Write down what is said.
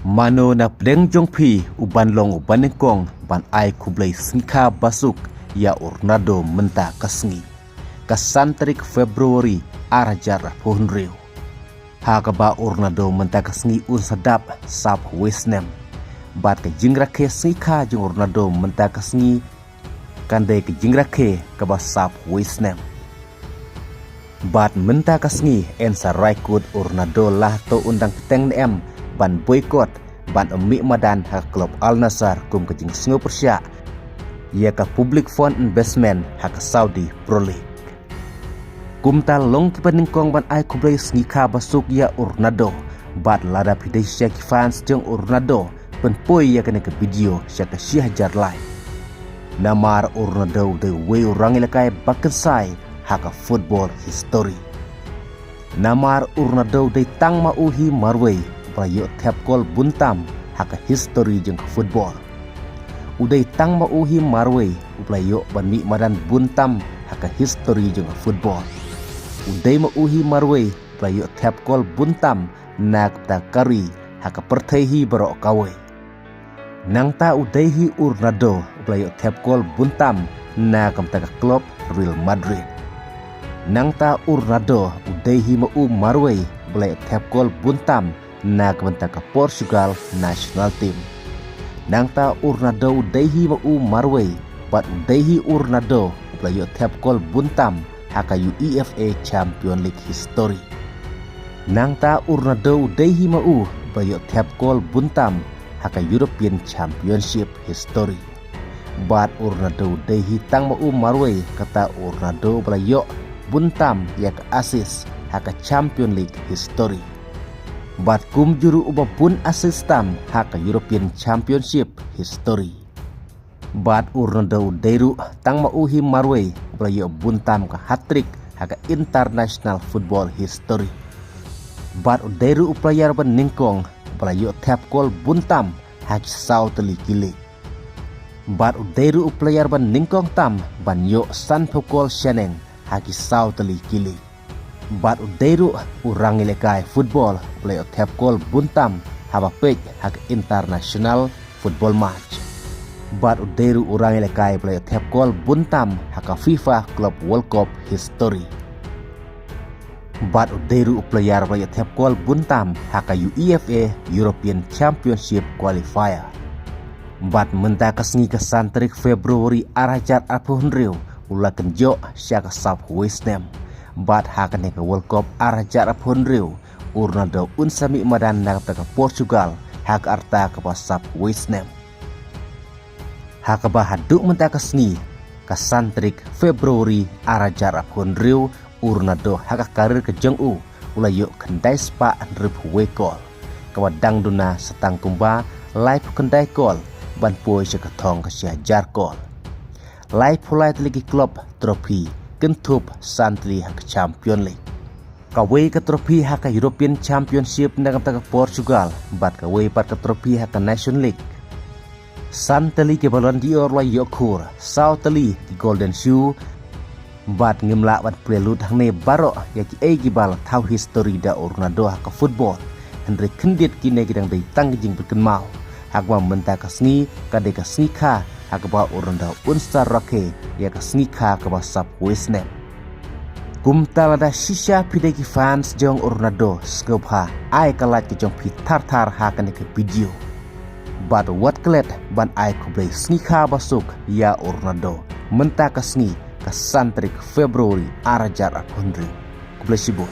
Mano na pleng jongpi uban long uban nengkong ban ai kublai singka basuk ya Ornado menta kasngi. Kasantrik Februari arajar pohonriu. Hakaba Ornado menta kasngi un sadap sap Westnem. Bat ke jingra ke singka jeng Ornado menta kasngi kandai ke jingra ke kaba sap Westnem. Bat menta kasngi ensa raikut Ornado lah to undang keteng em ban boykot ban emi madan hak klub Al Nassr kum ke jing singo Persia ia ka public fund investment hak Saudi Pro League kum tal long ki paningkong ban ai kublai sngi basuk ya Ornado bat lada pidai syaki fans jeng Ornado pen poi ya kena ke video syaka syahjar lai namar Ornado de way orang ilakai bakensai hak football history namar Ornado de tang mauhi marway prayo tap kol buntam hak history jeng football. Udai tang mauhi marway prayo banmi madan buntam hak history jeng football. Udai mauhi marway prayo tap kol buntam nak takari hak perthaihi barok kawe. Nang ta udaihi Ornado prayo tap kol buntam nak kamtaka klub Real Madrid. Nang ta Ornado udaihi mau marway prayo tap kol buntam na kabantaka Portugal national team. Nangta Ornado dehi mau marway bat dehi Ornado playo tap kol buntam haka UEFA Champion League history. Nangta Ornado dehi mau playo tap kol buntam haka European Championship history. Bat Ornado dehi tang mau marway kata Ornado playo buntam yak assist haka Champion League history. Bat kum juru ubapun asistam hak European Championship history. Bat Ornado deru tang mauhi marway playo buntam ka hat-trick hak international football history. Bat deru player ban ningkong playo tap kol buntam hak South League. Bat deru player ban ningkong tam ban yo san pokol shaneng hak South League. Bat udairu urang ilekai football play tap kol buntam haba page hak international football match. Bat udairu urang ilekai play tap kol buntam hak FIFA Club World Cup history. Bat udairu player play tap kol buntam hak UEFA European Championship qualifier. Bat menta kasngi kasantrik Februari arajar apuhunriu ulakan jo syaka sap Westnem. Bat hakan ke World Cup arajar apunriu Ornado unsami madan nak ke Portugal hak arta ke pasap Westnem. Hak bahaduk menta kasni kasantrik Februari arajar apunriu Ornado hak karir ke jeng'u ulayuk kendai spa rip wekol kawadang duna setang kumba live kendai kol ban poi sekatong ke syahjar kol live pulai lagi klub trofi kentup santri hak Champion League. Kawai ke trofi hak European Championship nagam taka Portugal, bat kawai pat ke trofi hak Nation League. Santali ke Ballon d'Or la yokur, Sautali ke Golden Shoe, bat ngimla bat prelut hang ne barok yaki gibal tau history da Ornado hak football. Henry kendit kine gidang day tanggijing berkenmau. Hak wa menta kasni kade kasni ka hak ba Ornado unstar rake ya kasni ka ba sap Westnem. Kumtal ada shisha pidegi fans jong Ornado skopha ai kalat ke jong tar hakan ke video. But what klet ban ai kublai snika basuk ya Ornado menta kasni kasantrik Februari arajar akundri kublai sibuk.